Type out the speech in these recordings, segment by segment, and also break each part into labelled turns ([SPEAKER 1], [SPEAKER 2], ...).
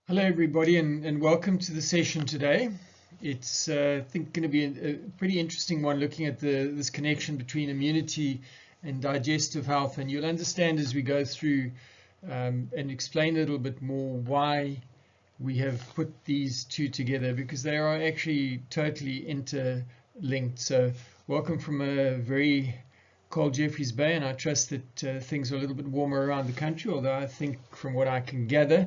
[SPEAKER 1] Hello, everybody, and welcome to the session today. It's, I think, going to be a pretty interesting one looking at this connection between immunity and digestive health. And you'll understand as we go through and explain a little bit more why we have put these two together, because they are actually totally interlinked. So welcome from a very cold Jeffreys Bay, and I trust that things are a little bit warmer around the country, although I think from what I can gather,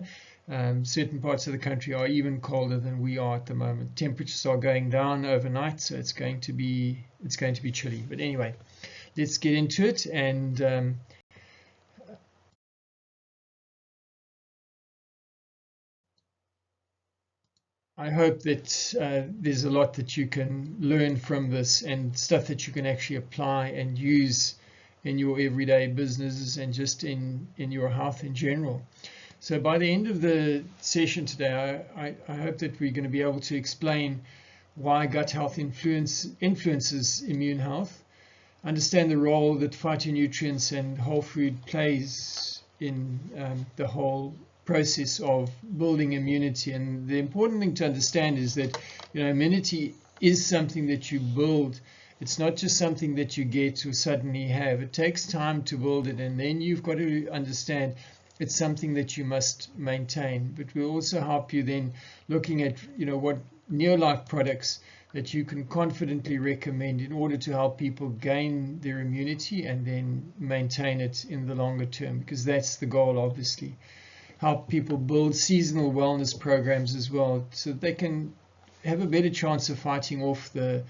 [SPEAKER 1] certain parts of the country are even colder than we are at the moment. Temperatures are going down overnight, so it's going to be chilly. But anyway, let's get into it. And I hope that there's a lot that you can learn from this and stuff that you can actually apply and use in your everyday businesses and just in your health in general. So by the end of the session today, I hope that we're going to be able to explain why gut health influences immune health, understand the role that phytonutrients and whole food plays in the whole process of building immunity. And the important thing to understand is that immunity is something that you build. It's not just something that you get or suddenly have. It takes time to build it, and then you've got to understand it's something that you must maintain. But we'll also help you then looking at what Neolife products that you can confidently recommend in order to help people gain their immunity and then maintain it in the longer term, because that's the goal, obviously. Help people build seasonal wellness programs as well, so that they can have a better chance of fighting off the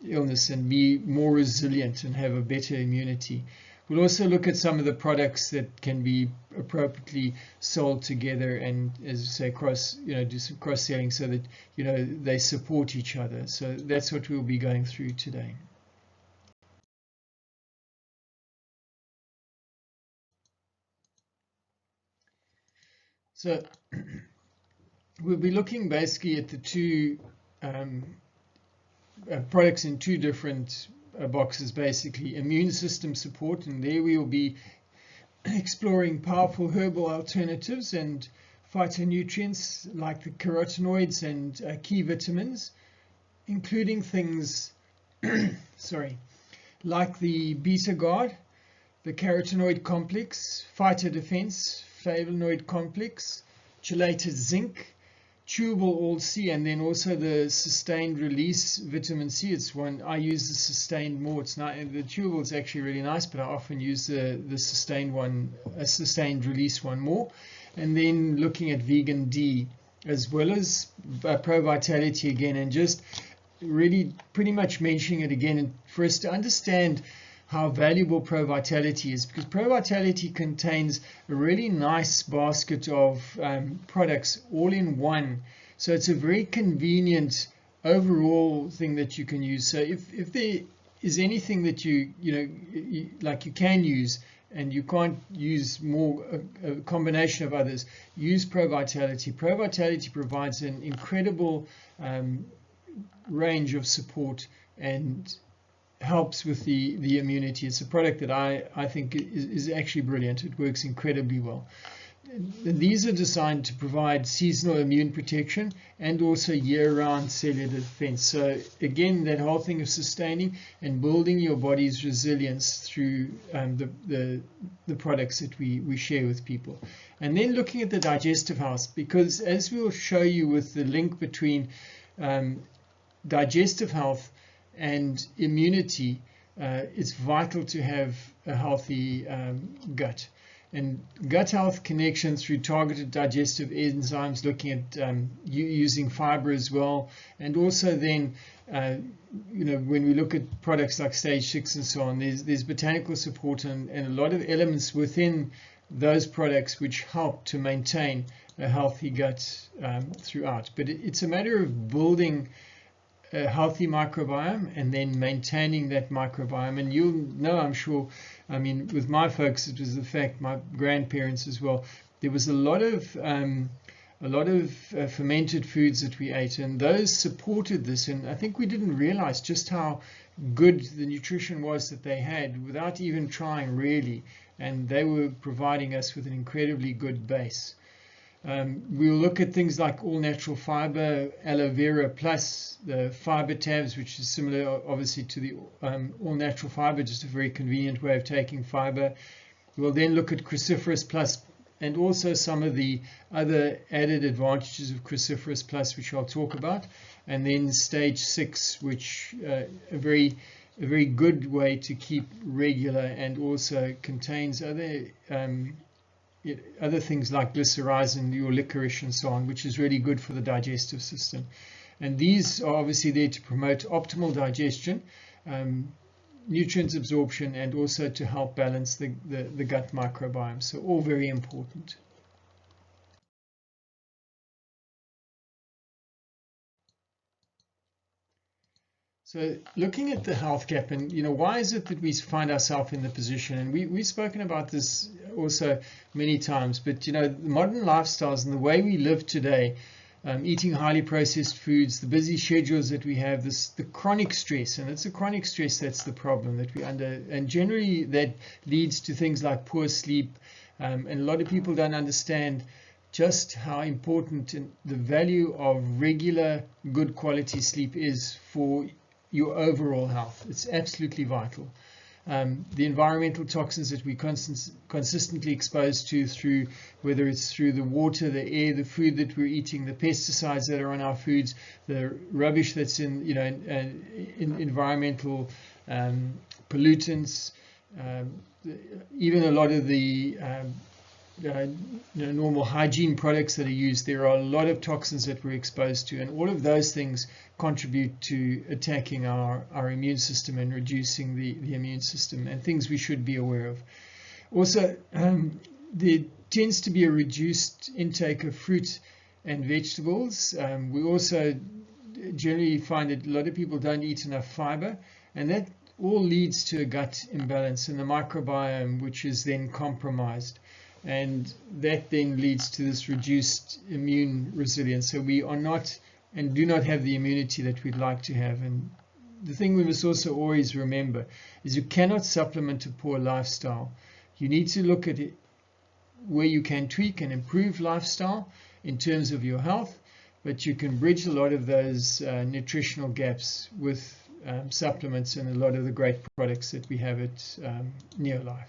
[SPEAKER 1] illness and be more resilient and have a better immunity. We'll also look at some of the products that can be appropriately sold together and, as I say, do some cross-selling so that they support each other. So that's what we'll be going through today. So we'll be looking basically at the two products in two different boxes, basically immune system support, and there we will be exploring powerful herbal alternatives and phytonutrients like the carotenoids and key vitamins, including things like the beta guard, the carotenoid complex, phytodefense, flavonoid complex, chelated zinc, chewable all C, and then also the sustained release vitamin C. It's one I use the sustained more. It's not the chewable is actually really nice, but I often use the sustained one, a sustained release one more. And then looking at vegan D as well as Pro Vitality again, and just really pretty much mentioning it again for us to understand how valuable Pro Vitality is, because Pro Vitality contains a really nice basket of products all in one. So it's a very convenient overall thing that you can use. So if there is anything that you can use and you can't use more, a combination of others, use Pro Vitality. Pro Vitality provides an incredible range of support and helps with the immunity. It's a product that I think is actually brilliant. It works incredibly well. These are designed to provide seasonal immune protection and also year-round cellular defense. So again, that whole thing of sustaining and building your body's resilience through the products that we share with people. And then looking at the digestive health, because as we'll show you with the link between digestive health and immunity, it's vital to have a healthy gut. And gut health connection through targeted digestive enzymes, looking at using fiber as well, and also then when we look at products like stage 6 and so on, there's botanical support and a lot of elements within those products which help to maintain a healthy gut throughout. But it's a matter of building a healthy microbiome and then maintaining that microbiome. And you'll know, I'm sure, with my folks, it was the fact, my grandparents as well, there was a lot of fermented foods that we ate, and those supported this. And I think we didn't realize just how good the nutrition was that they had without even trying, really. And they were providing us with an incredibly good base. We'll look at things like all natural fiber, aloe vera plus, the fiber tabs, which is similar obviously to the all natural fiber, just a very convenient way of taking fiber. We'll then look at cruciferous plus and also some of the other added advantages of cruciferous plus, which I'll talk about. And then stage 6, which a very good way to keep regular, and also contains other things like glycyrrhizin, your licorice and so on, which is really good for the digestive system. And these are obviously there to promote optimal digestion, nutrient absorption, and also to help balance the gut microbiome. So all very important. So looking at the health gap, and why is it that we find ourselves in the position, and we've spoken about this also many times, but the modern lifestyles and the way we live today, eating highly processed foods, the busy schedules that we have, the chronic stress, and it's the chronic stress that's the problem that we under, and generally that leads to things like poor sleep, and a lot of people don't understand just how important the value of regular good quality sleep is for your overall health. It's absolutely vital. The environmental toxins that we consistently exposed to, through whether it's through the water, the air, the food that we're eating, the pesticides that are on our foods, the rubbish that's in environmental pollutants, even a lot of the normal hygiene products that are used, there are a lot of toxins that we're exposed to, and all of those things contribute to attacking our immune system and reducing the immune system, and things we should be aware of. Also, there tends to be a reduced intake of fruit and vegetables. We also generally find that a lot of people don't eat enough fiber, and that all leads to a gut imbalance in the microbiome, which is then compromised. And that then leads to this reduced immune resilience. So we are not and do not have the immunity that we'd like to have. And the thing we must also always remember is you cannot supplement a poor lifestyle. You need to look at it where you can tweak and improve lifestyle in terms of your health, but you can bridge a lot of those nutritional gaps with supplements and a lot of the great products that we have at Neolife.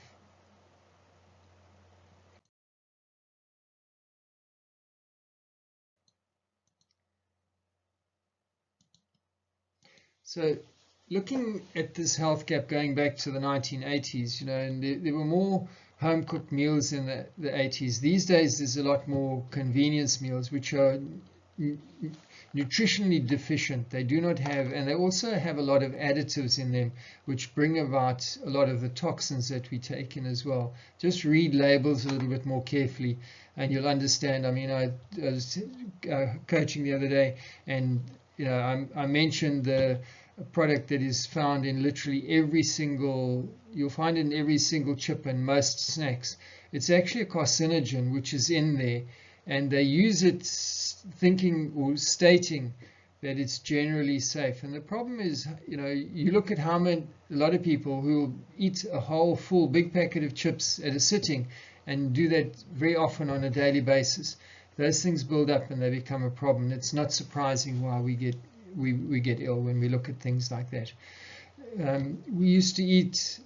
[SPEAKER 1] So looking at this health gap going back to the 1980s, and there were more home-cooked meals in the 80s. These days there's a lot more convenience meals, which are nutritionally deficient. They do not have, and they also have a lot of additives in them, which bring about a lot of the toxins that we take in as well. Just read labels a little bit more carefully, and you'll understand. I mean, I was coaching the other day, and I mentioned the product that is found in literally you'll find in every single chip and most snacks. It's actually a carcinogen which is in there, and they use it thinking or stating that it's generally safe. And the problem is, you look at a lot of people who will eat a whole full big packet of chips at a sitting, and do that very often on a daily basis. Those things build up and they become a problem. It's not surprising why we get ill when we look at things like that. We used to eat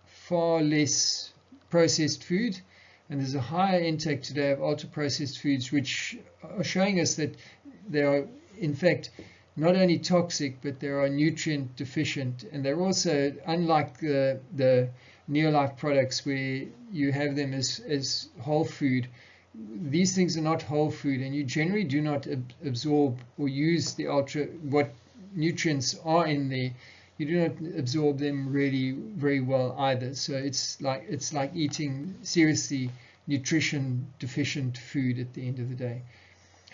[SPEAKER 1] far less processed food, and there's a higher intake today of ultra-processed foods, which are showing us that they are, in fact, not only toxic, but they are nutrient deficient, and they're also, unlike the Neolife products where you have them as whole food, these things are not whole food, and you generally do not absorb or use what nutrients are in there. You do not absorb them really very well either. So it's like eating seriously nutrition deficient food at the end of the day.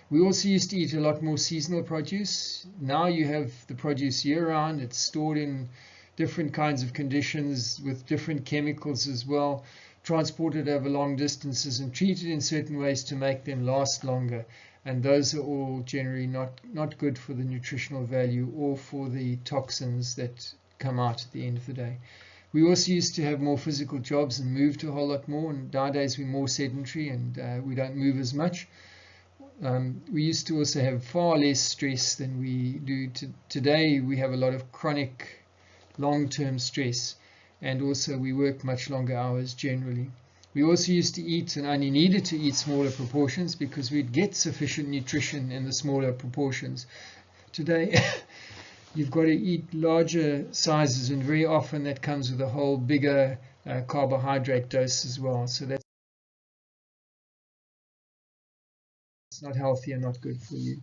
[SPEAKER 1] We also used to eat a lot more seasonal produce. Now you have the produce year round. It's stored in different kinds of conditions with different chemicals as well, transported over long distances and treated in certain ways to make them last longer. And those are all generally not good for the nutritional value or for the toxins that come out at the end of the day. We also used to have more physical jobs and moved a whole lot more, and nowadays we're more sedentary and we don't move as much. We used to also have far less stress than we do today. We have a lot of chronic long-term stress, and also we work much longer hours generally. We also used to eat and only needed to eat smaller proportions because we'd get sufficient nutrition in the smaller proportions. Today, you've got to eat larger sizes, and very often that comes with a whole bigger carbohydrate dose as well. So that's not healthy and not good for you.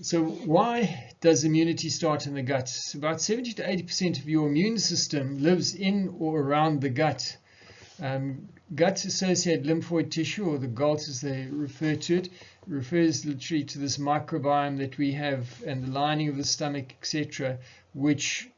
[SPEAKER 1] So why does immunity start in the gut? About 70 to 80% of your immune system lives in or around the gut. Gut-associated lymphoid tissue, or the GALT as they refer to it, refers literally to this microbiome that we have and the lining of the stomach, etc., which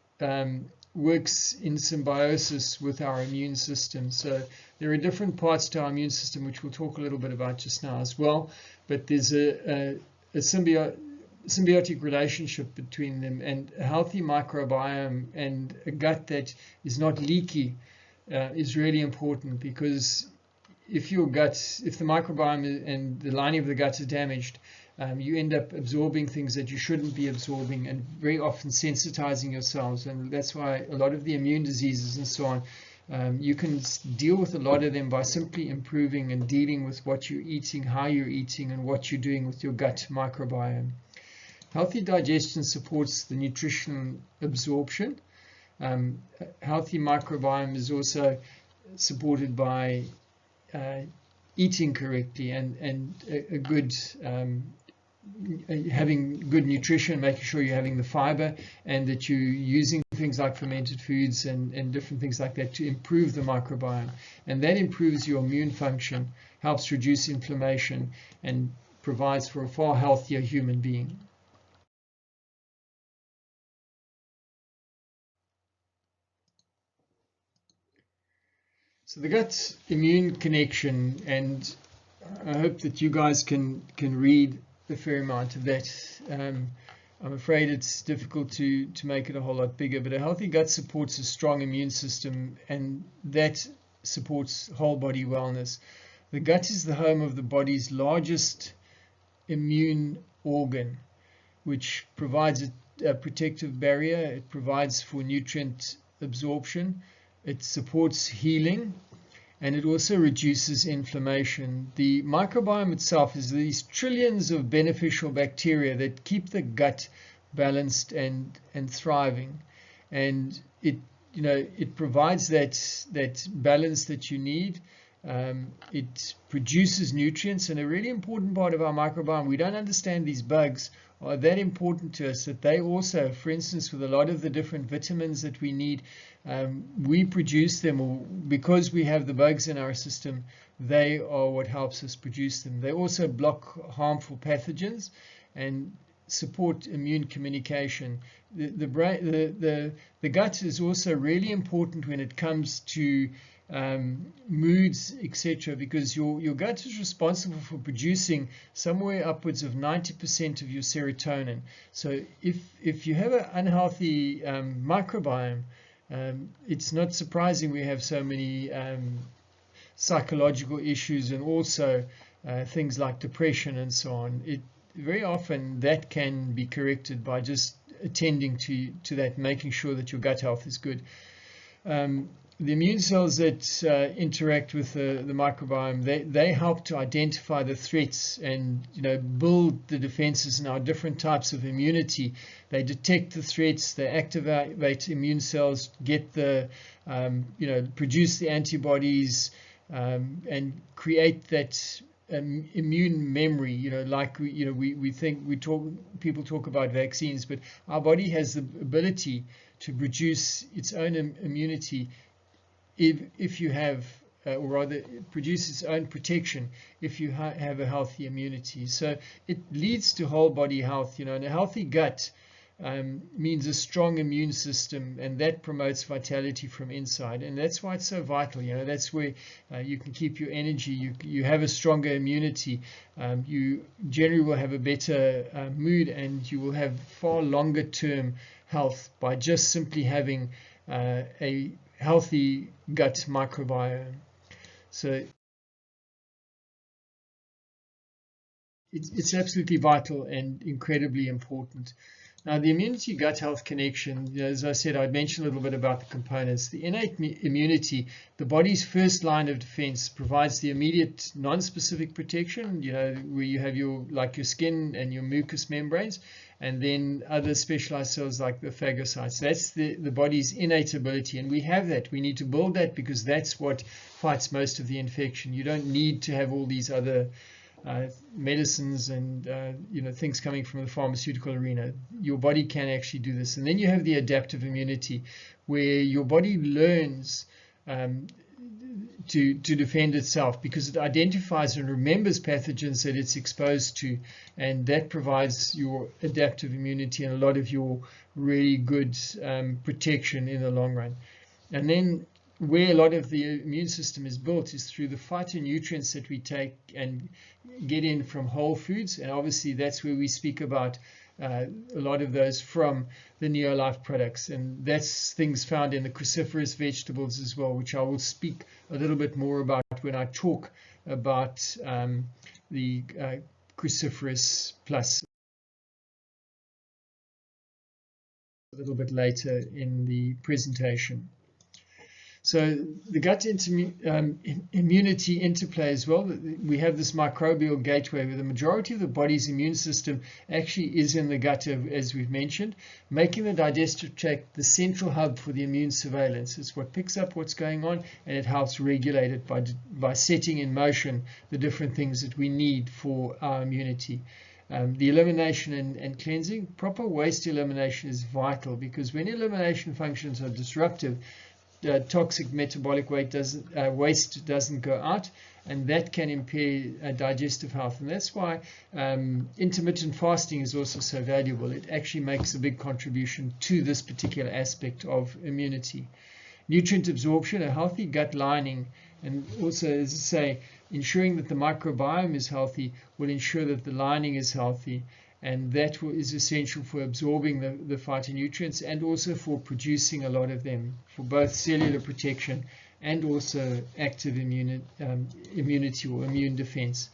[SPEAKER 1] works in symbiosis with our immune system. So there are different parts to our immune system, which we'll talk a little bit about just now as well, but there's a symbiotic relationship between them, and a healthy microbiome and a gut that is not leaky is really important, because if the microbiome and the lining of the gut is damaged, you end up absorbing things that you shouldn't be absorbing, and very often sensitizing yourselves. And that's why a lot of the immune diseases and so on, you can deal with a lot of them by simply improving and dealing with what you're eating, how you're eating, and what you're doing with your gut microbiome. Healthy digestion supports the nutrition absorption. Healthy microbiome is also supported by eating correctly and a good having good nutrition, making sure you're having the fiber and that you're using things like fermented foods and different things like that to improve the microbiome. And that improves your immune function, helps reduce inflammation, and provides for a far healthier human being. So the gut immune connection, and I hope that you guys can read a fair amount of that. I'm afraid it's difficult to make it a whole lot bigger, but a healthy gut supports a strong immune system, and that supports whole body wellness. The gut is the home of the body's largest immune organ, which provides a protective barrier. It provides for nutrient absorption. It supports healing, and it also reduces inflammation. The microbiome itself is these trillions of beneficial bacteria that keep the gut balanced and thriving, and it provides that balance that you need. It produces nutrients, and a really important part of our microbiome, we don't understand these bugs are that important to us, that they also, for instance, with a lot of the different vitamins that we need, we produce them, or because we have the bugs in our system, they are what helps us produce them. They also block harmful pathogens and support immune communication. The gut is also really important when it comes to moods, etc., because your gut is responsible for producing somewhere upwards of 90% of your serotonin. So if you have an unhealthy microbiome, it's not surprising we have so many psychological issues, and also things like depression and so on. Very often that can be corrected by just attending to that, making sure that your gut health is good. The immune cells that interact with the microbiome, they help to identify the threats and build the defenses in our different types of immunity. They detect the threats, they activate immune cells, get the produce the antibodies, and create that immune memory. People talk about vaccines, but our body has the ability to produce its own immunity if you have, or rather produce its own protection if you have a healthy immunity. So it leads to whole body health, and a healthy gut means a strong immune system, and that promotes vitality from inside, and that's why it's so vital. That's where you can keep your energy, you have a stronger immunity, you generally will have a better mood, and you will have far longer term health by just simply having a healthy gut microbiome. So it's absolutely vital and incredibly important. Now, the immunity gut health connection, as I said, I mentioned a little bit about the components. The innate immunity, the body's first line of defense, provides the immediate non-specific protection, where you have your skin and your mucous membranes, and then other specialized cells like the phagocytes. That's the body's innate ability, and we have that. We need to build that because that's what fights most of the infection. You don't need to have all these other medicines and things coming from the pharmaceutical arena. Your body can actually do this. And then you have the adaptive immunity, where your body learns to defend itself because it identifies and remembers pathogens that it's exposed to, and that provides your adaptive immunity and a lot of your really good protection in the long run. And then where a lot of the immune system is built is through the phytonutrients that we take and get in from whole foods, and obviously that's where we speak about a lot of those from the Neolife products, and that's things found in the cruciferous vegetables as well, which I will speak a little bit more about when I talk about the cruciferous plus a little bit later in the presentation. So the gut immunity interplay as well. We have this microbial gateway where the majority of the body's immune system actually is in the gut, as we've mentioned, making the digestive tract the central hub for the immune surveillance. It's what picks up what's going on, and it helps regulate it by setting in motion the different things that we need for our immunity. The elimination and cleansing, proper waste elimination is vital, because when elimination functions are disruptive, toxic metabolic waste doesn't go out, and that can impair digestive health. And that's why intermittent fasting is also so valuable. It actually makes a big contribution to this particular aspect of immunity. Nutrient absorption, a healthy gut lining, and also, as I say, ensuring that the microbiome is healthy will ensure that the lining is healthy. And that is essential for absorbing the phytonutrients and also for producing a lot of them for both cellular protection and also active immunity or immune defense.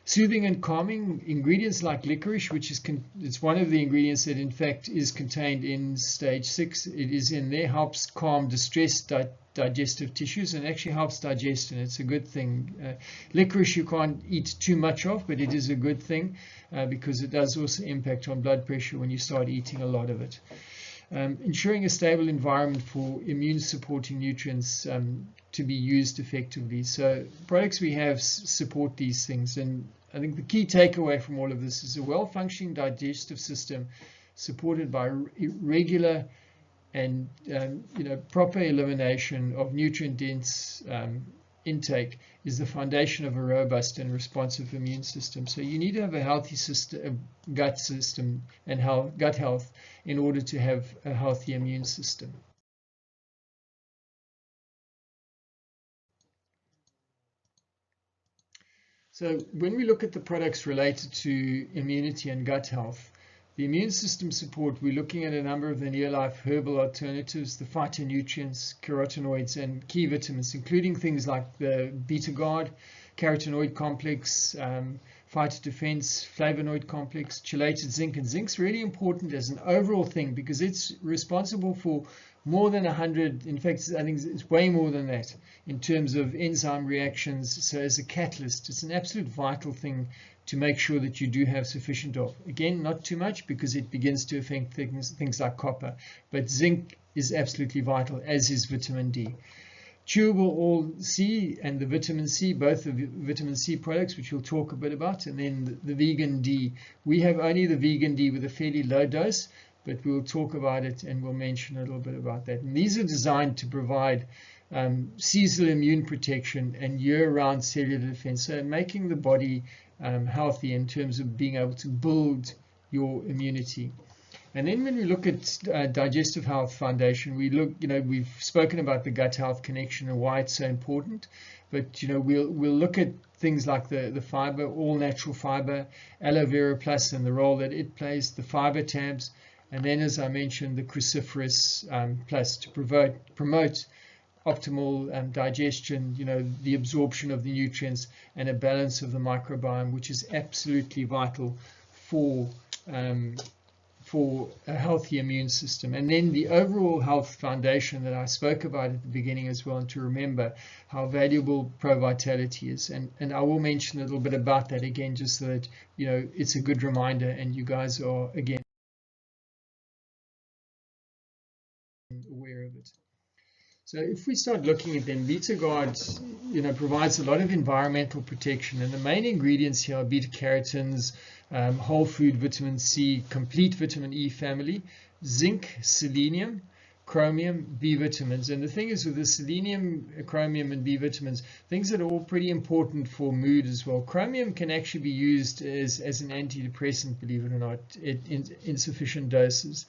[SPEAKER 1] Soothing and calming, ingredients like licorice, which is it's one of the ingredients that in fact is contained in stage 6. It is in there, helps calm distressed digestive tissues and actually helps digestion. It's a good thing. Licorice you can't eat too much of, but it is a good thing because it does also impact on blood pressure when you start eating a lot of it. Ensuring a stable environment for immune supporting nutrients to be used effectively. So products we have support these things, and I think the key takeaway from all of this is a well-functioning digestive system supported by regular and proper elimination of nutrient-dense intake is the foundation of a robust and responsive immune system. So you need to have a healthy gut system and gut health in order to have a healthy immune system. So when we look at the products related to immunity and gut health, the immune system support, we're looking at a number of the Neolife herbal alternatives, the phytonutrients, carotenoids, and key vitamins, including things like the beta-guard, carotenoid complex, phytodefense, flavonoid complex, chelated zinc. And zinc's really important as an overall thing because it's responsible for more than 100, in fact, I think it's way more than that in terms of enzyme reactions. So as a catalyst, it's an absolute vital thing to make sure that you do have sufficient of. Again, not too much because it begins to affect things like copper, but zinc is absolutely vital, as is vitamin D. Chewable All C and the vitamin C, both the vitamin C products, which we'll talk a bit about, and then the vegan D. We have only the vegan D with a fairly low dose, but we'll talk about it and we'll mention a little bit about that. And these are designed to provide seasonal immune protection and year-round cellular defense, so making the body healthy in terms of being able to build your immunity. And then when we look at digestive health foundation, we look, we've spoken about the gut health connection and why it's so important, but we'll look at things like the fiber, all natural fiber, aloe vera plus and the role that it plays, the fiber tabs, and then as I mentioned, the cruciferous plus to promote optimal digestion, the absorption of the nutrients, and a balance of the microbiome, which is absolutely vital for a healthy immune system. And then the overall health foundation that I spoke about at the beginning as well, and to remember how valuable pro-vitality is. And I will mention a little bit about that again, just so that it's a good reminder and you guys are again aware of it. So if we start looking at them, BetaGuard, provides a lot of environmental protection, and the main ingredients here are beta carotens, whole food vitamin C, complete vitamin E family, zinc, selenium, chromium, B vitamins. And the thing is with the selenium, chromium, and B vitamins, things that are all pretty important for mood as well. Chromium can actually be used as an antidepressant, believe it or not, in insufficient doses.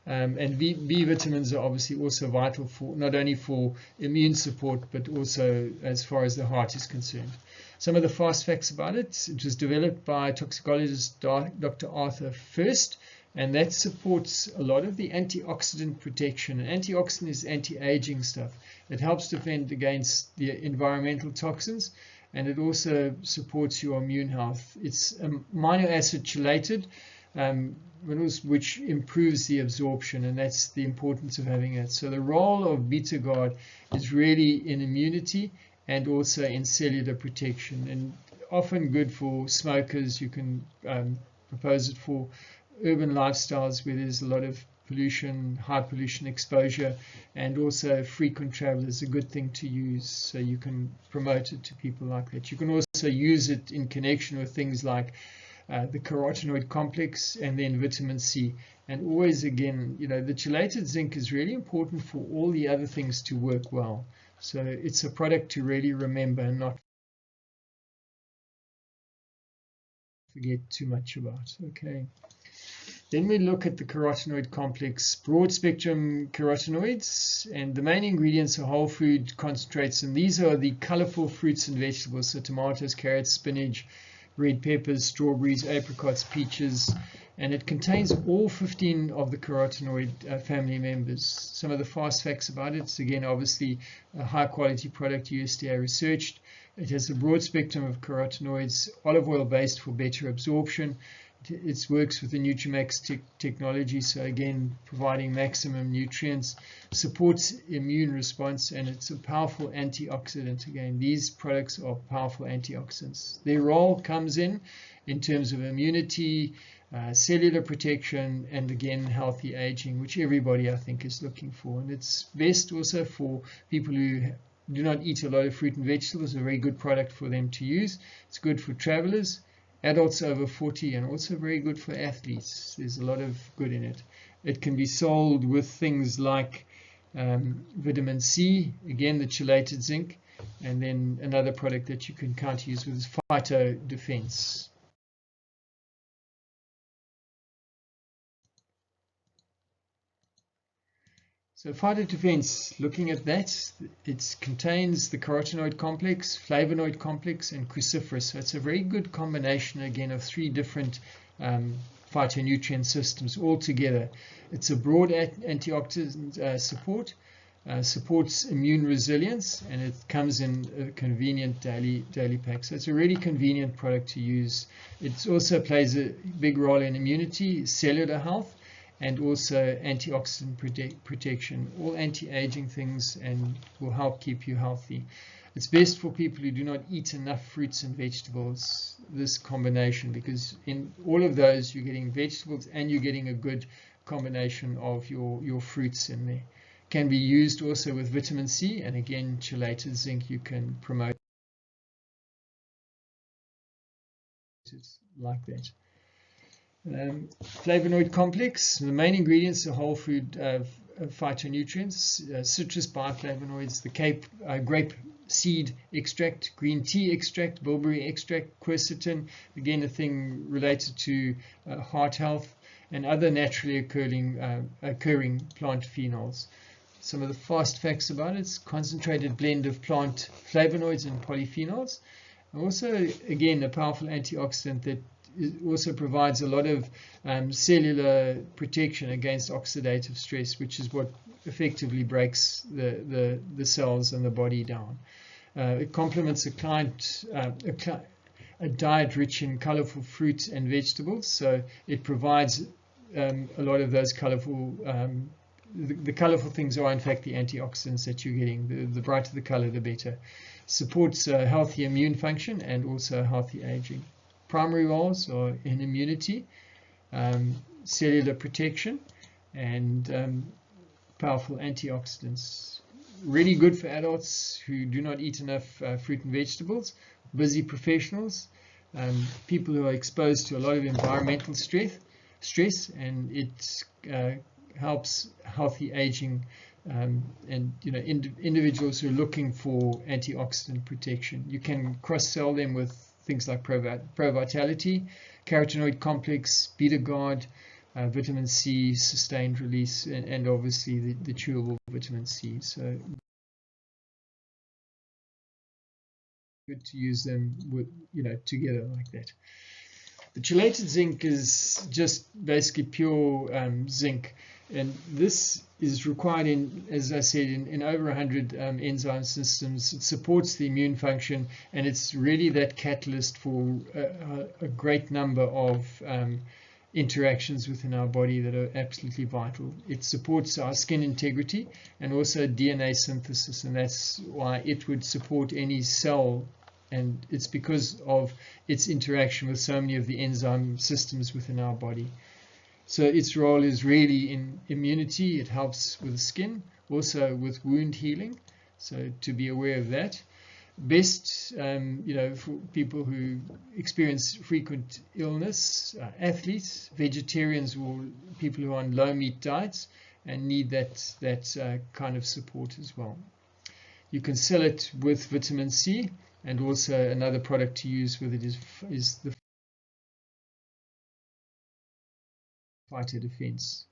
[SPEAKER 1] And B vitamins are obviously also vital for not only for immune support, but also as far as the heart is concerned. Some of the fast facts about it: it was developed by toxicologist Dr. Arthur First, and that supports a lot of the antioxidant protection. And antioxidant is anti-aging stuff. It helps defend against the environmental toxins, and it also supports your immune health. It's amino acid chelated minerals, which improves the absorption, and that's the importance of having it. So the role of BetaGuard is really in immunity and also in cellular protection, and often good for smokers. You can propose it for urban lifestyles where there's a lot of pollution, high pollution exposure, and also frequent travelers. A good thing to use, so you can promote it to people like that. You can also use it in connection with things like the carotenoid complex and then vitamin C. And always again, the chelated zinc is really important for all the other things to work well. So it's a product to really remember and not forget too much about. Okay. Then we look at the carotenoid complex, broad spectrum carotenoids, and the main ingredients are whole food concentrates, and these are the colorful fruits and vegetables, so tomatoes, carrots, spinach, red peppers, strawberries, apricots, peaches, and it contains all 15 of the carotenoid family members. Some of the fast facts about it: it's again obviously a high quality product, USDA researched. It has a broad spectrum of carotenoids, olive oil based for better absorption. It works with the Nutrimax technology, so again providing maximum nutrients, supports immune response, and it's a powerful antioxidant. Again, these products are powerful antioxidants. Their role comes in terms of immunity, cellular protection, and again healthy aging, which everybody I think is looking for. And it's best also for people who do not eat a lot of fruit and vegetables. A very good product for them to use. It's good for travelers, adults over 40, and also very good for athletes. There's a lot of good in it. It can be sold with things like vitamin C, again the chelated zinc, and then another product that you can counter use with is phyto defense. So phytodefense, looking at that, it contains the carotenoid complex, flavonoid complex, and cruciferous. So it's a very good combination again of 3 different phytonutrient systems all together. It's a broad antioxidant support, supports immune resilience, and it comes in a convenient daily pack. So it's a really convenient product to use. It also plays a big role in immunity, cellular health, and also antioxidant protection, all anti-aging things, and will help keep you healthy. It's best for people who do not eat enough fruits and vegetables, this combination, because in all of those you're getting vegetables and you're getting a good combination of your fruits in there. Can be used also with vitamin C, and again chelated zinc you can promote it like that. Flavonoid complex, the main ingredients are whole food phytonutrients, citrus bioflavonoids, the grape seed extract, green tea extract, bilberry extract, quercetin, again a thing related to heart health, and other naturally occurring plant phenols. Some of the fast facts about it: it's concentrated blend of plant flavonoids and polyphenols. And also, again, a powerful antioxidant that also provides a lot of cellular protection against oxidative stress, which is what effectively breaks the cells and the body down. It complements a diet rich in colorful fruits and vegetables, so it provides a lot of those colorful, the colorful things are in fact the antioxidants that you're getting. The brighter the color, the better. Supports healthy immune function and also healthy aging. Primary roles are in immunity, cellular protection, and powerful antioxidants. Really good for adults who do not eat enough fruit and vegetables, busy professionals, people who are exposed to a lot of environmental stress, and it helps healthy aging, and individuals who are looking for antioxidant protection. You can cross-sell them with things like Pro Vitality, carotenoid complex, beta guard, vitamin C, sustained release, and obviously the chewable vitamin C. So good to use them with, together like that. The chelated zinc is just basically pure zinc, and this is required in, as I said, in over 100 enzyme systems. It supports the immune function, and it's really that catalyst for a great number of interactions within our body that are absolutely vital. It supports our skin integrity and also DNA synthesis, and that's why it would support any cell, and it's because of its interaction with so many of the enzyme systems within our body. So its role is really in immunity. It helps with the skin, also with wound healing, so to be aware of that. Best, for people who experience frequent illness, athletes, vegetarians, or people who are on low meat diets and need that kind of support as well. You can sell it with vitamin C, and also another product to use with it is the Fighter Defense.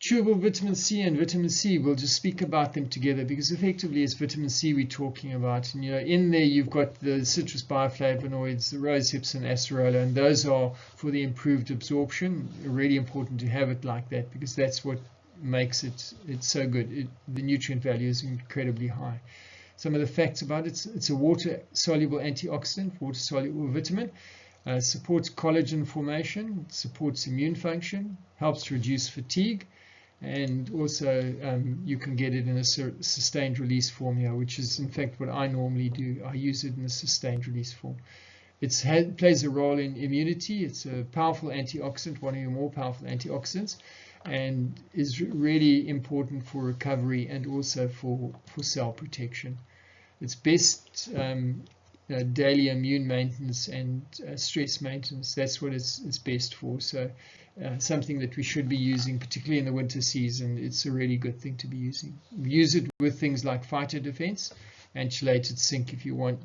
[SPEAKER 1] Chewable vitamin C and vitamin C, we'll just speak about them together because effectively it's vitamin C we're talking about. And in there you've got the citrus bioflavonoids, the rosehips and acerola, and those are for the improved absorption. Really important to have it like that because that's what makes it so good. The nutrient value is incredibly high. Some of the facts about it: it's a water-soluble antioxidant, water-soluble vitamin. Supports collagen formation, supports immune function, helps reduce fatigue, and also you can get it in a sustained release form here, which is in fact what I normally do. I use it in a sustained release form. It plays a role in immunity. It's a powerful antioxidant, one of your more powerful antioxidants, and is really important for recovery and also for cell protection. It's best daily immune maintenance and stress maintenance. That's what it's best for. So something that we should be using, particularly in the winter season. It's a really good thing to be using. Use it with things like Fighter Defense and chelated zinc if you want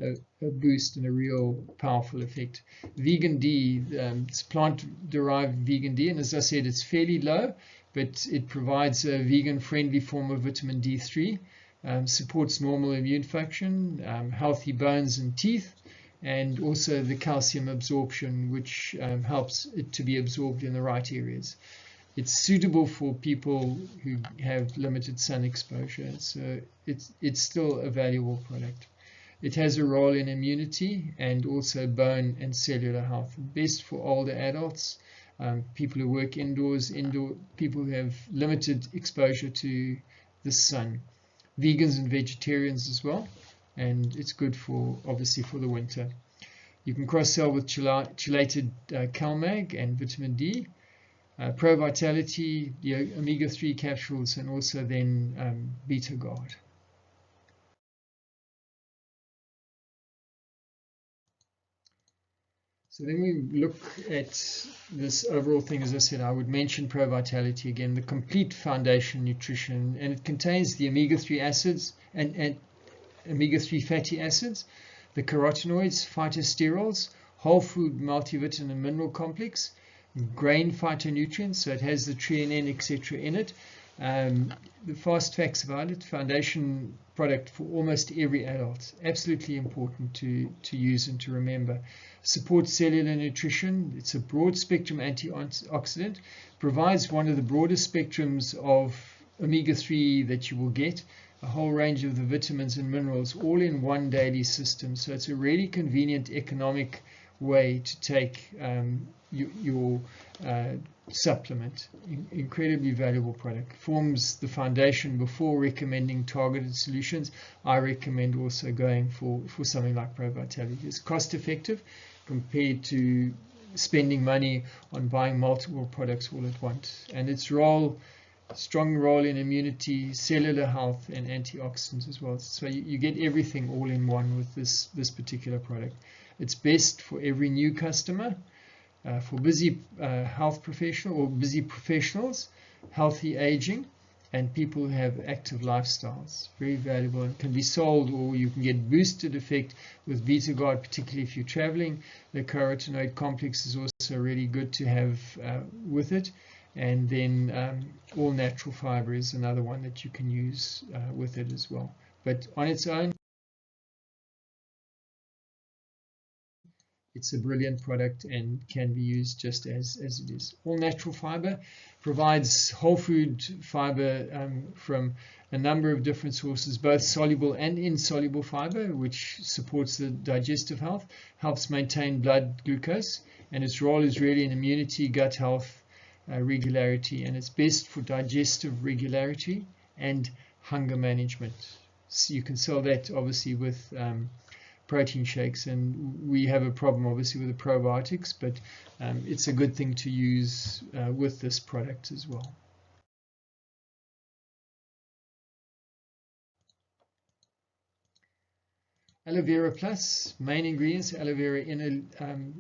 [SPEAKER 1] a boost and a real powerful effect. Vegan D, it's plant-derived vegan D, and as I said, it's fairly low, but it provides a vegan-friendly form of vitamin D3, supports normal immune function, healthy bones and teeth, and also the calcium absorption, which helps it to be absorbed in the right areas. It's suitable for people who have limited sun exposure, so it's still a valuable product. It has a role in immunity and also bone and cellular health. Best for older adults, people who work indoors, people who have limited exposure to the sun, vegans and vegetarians as well, and it's good for obviously for the winter. You can cross-sell with chelated CalMag and vitamin D, Pro Vitality, the omega-3 capsules, and also then Beta Guard. So then we look at this overall thing. As I said, I would mention Pro Vitality again, the complete foundation nutrition, and it contains the omega-3 acids and omega-3 fatty acids, the carotenoids, phytosterols, whole food multivitamin and mineral complex, grain phytonutrients, so it has the treonine, etc. in it, The fast facts about it: foundation product for almost every adult. Absolutely important to use and to remember. Supports cellular nutrition. It's a broad spectrum antioxidant. Provides one of the broadest spectrums of omega-3 that you will get. A whole range of the vitamins and minerals all in one daily system. So it's a really convenient, economic way to take your supplement. Incredibly valuable product. Forms the foundation before recommending targeted solutions. I recommend also going for something like Pro Vitality. It's cost effective compared to spending money on buying multiple products all at once. And its strong role in immunity, cellular health, and antioxidants as well. So you get everything all in one with this particular product. It's best for every new customer, for busy health professional or busy professionals, healthy aging, and people who have active lifestyles. Very valuable, and can be sold, or you can get boosted effect with VitaGuard, particularly if you're traveling. The carotenoid complex is also really good to have with it. And then all natural fiber is another one that you can use with it as well. But on its own, it's a brilliant product and can be used just as it is. All natural fiber provides whole food fiber from a number of different sources, both soluble and insoluble fiber, which supports the digestive health, helps maintain blood glucose, and its role is really in immunity, gut health, regularity, and it's best for digestive regularity and hunger management. So you can sell that obviously with protein shakes, and we have a problem obviously with the probiotics, but it's a good thing to use with this product as well. Aloe Vera Plus, main ingredients: aloe vera inner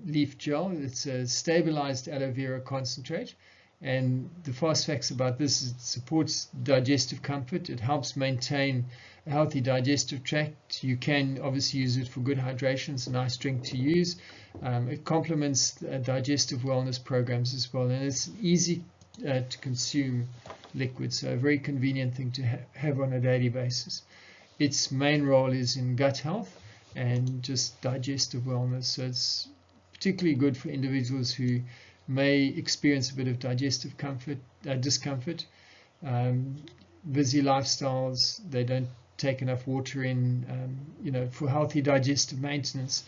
[SPEAKER 1] leaf gel. It's a stabilized aloe vera concentrate. And the fast facts about this is it supports digestive comfort. It helps maintain a healthy digestive tract. You can obviously use it for good hydration. It's a nice drink to use. It complements digestive wellness programs as well. And it's easy to consume liquid, so a very convenient thing to have on a daily basis. Its main role is in gut health and just digestive wellness. So it's particularly good for individuals who may experience a bit of digestive discomfort, busy lifestyles, they don't take enough water in, for healthy digestive maintenance,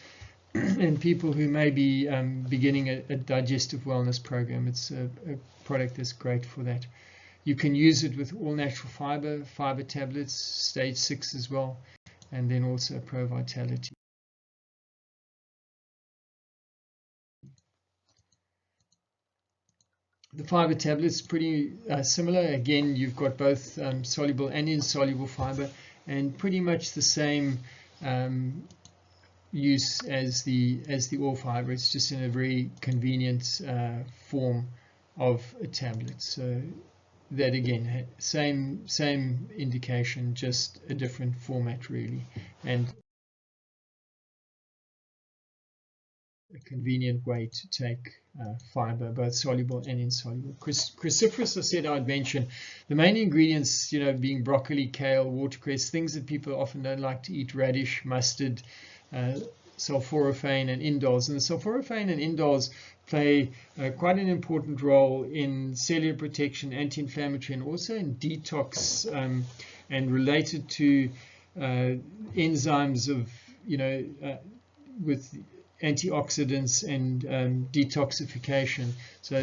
[SPEAKER 1] and people who may be beginning a digestive wellness program. It's a product that's great for that. You can use it with all natural fiber tablets, stage 6 as well, and then also Pro Vitality. The fiber tablets pretty similar. Again, you've got both soluble and insoluble fiber, and pretty much the same use as the all fiber. It's just in a very convenient form of a tablet. So that again, same indication, just a different format really, and a convenient way to take fiber, both soluble and insoluble. Cruciferous, I said I'd mention. The main ingredients, being broccoli, kale, watercress, things that people often don't like to eat: radish, mustard, sulforaphane, and indoles. And the sulforaphane and indoles play quite an important role in cellular protection, anti-inflammatory, and also in detox, and related to enzymes of, with antioxidants and detoxification. So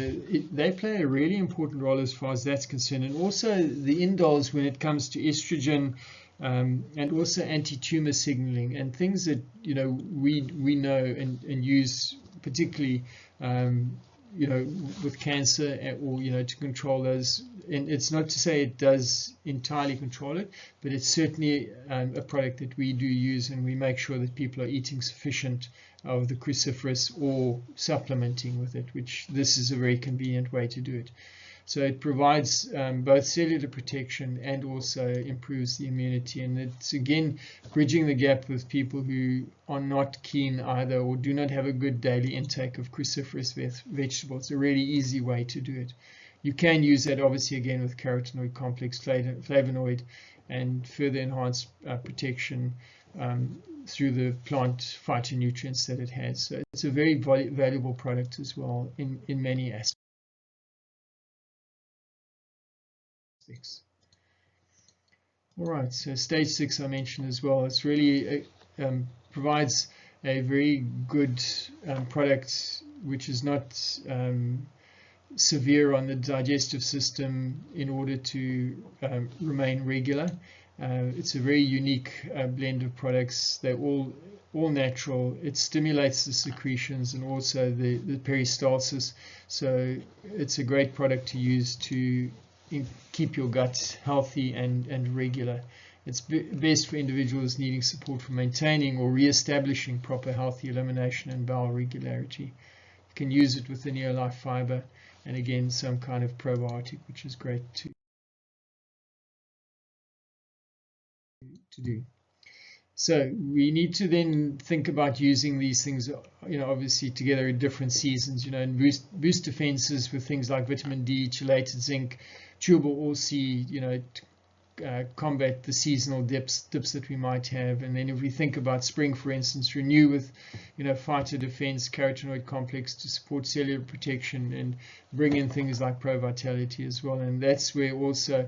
[SPEAKER 1] they play a really important role as far as that's concerned. And also the indoles when it comes to estrogen, and also anti-tumor signaling, and things that we know and use particularly with cancer, or to control those. And it's not to say it does entirely control it, but it's certainly a product that we do use, and we make sure that people are eating sufficient of the cruciferous or supplementing with it, which this is a very convenient way to do it. So it provides both cellular protection and also improves the immunity. And it's again bridging the gap with people who are not keen either, or do not have a good daily intake of cruciferous vegetables. It's a really easy way to do it. You can use that obviously again with carotenoid complex, flavonoid, and further enhance protection through the plant phytonutrients that it has. So it's a very valuable product as well in many aspects. All right, so stage 6 I mentioned as well. It's really provides a very good product which is not severe on the digestive system in order to remain regular. It's a very unique blend of products. They're all natural. It stimulates the secretions and also the peristalsis. So it's a great product to use to keep your gut healthy and regular. It's best for individuals needing support for maintaining or re-establishing proper healthy elimination and bowel regularity. You can use it with the Neolife fiber and again some kind of probiotic, which is great to do. So we need to then think about using these things, obviously together in different seasons, and boost defenses with things like vitamin D, chelated zinc, chewable oilseed, combat the seasonal dips that we might have. And then if we think about spring, for instance, renew with phyto defense, carotenoid complex to support cellular protection, and bring in things like pro vitality as well. And that's where also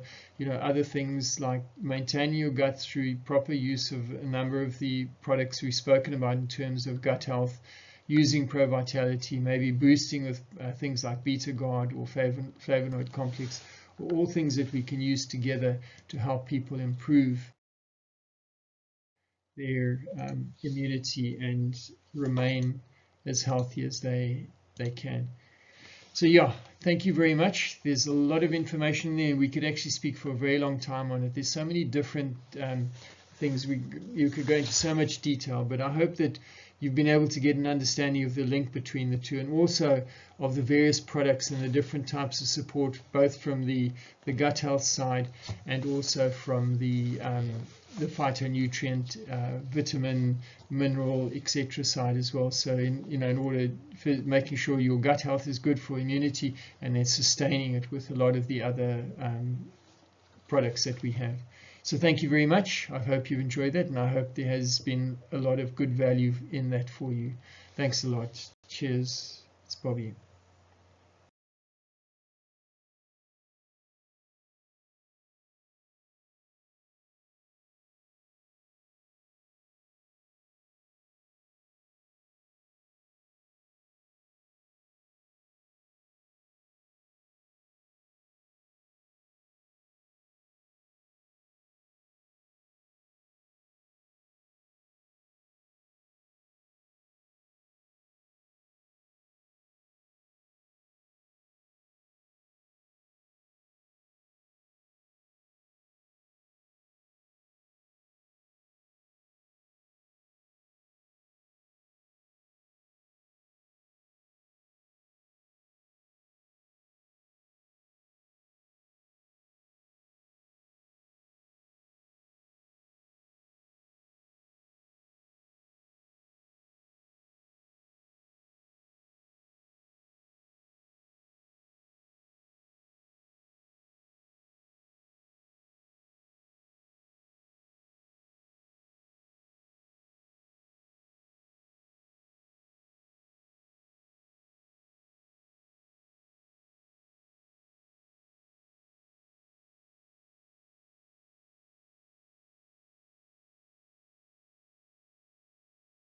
[SPEAKER 1] other things like maintaining your gut through proper use of a number of the products we've spoken about in terms of gut health, using pro vitality, maybe boosting with things like beta guard or flavonoid complex, all things that we can use together to help people improve their immunity and remain as healthy as they can. So yeah, thank you very much. There's a lot of information there. We could actually speak for a very long time on it. There's so many different things. You could go into so much detail, but I hope that you've been able to get an understanding of the link between the two, and also of the various products and the different types of support, both from the gut health side and also from the phytonutrient, vitamin, mineral, etc. side as well. So in order for making sure your gut health is good for immunity, and then sustaining it with a lot of the other products that we have. So thank you very much. I hope you've enjoyed that, and I hope there has been a lot of good value in that for you. Thanks a lot. Cheers. It's Bobby.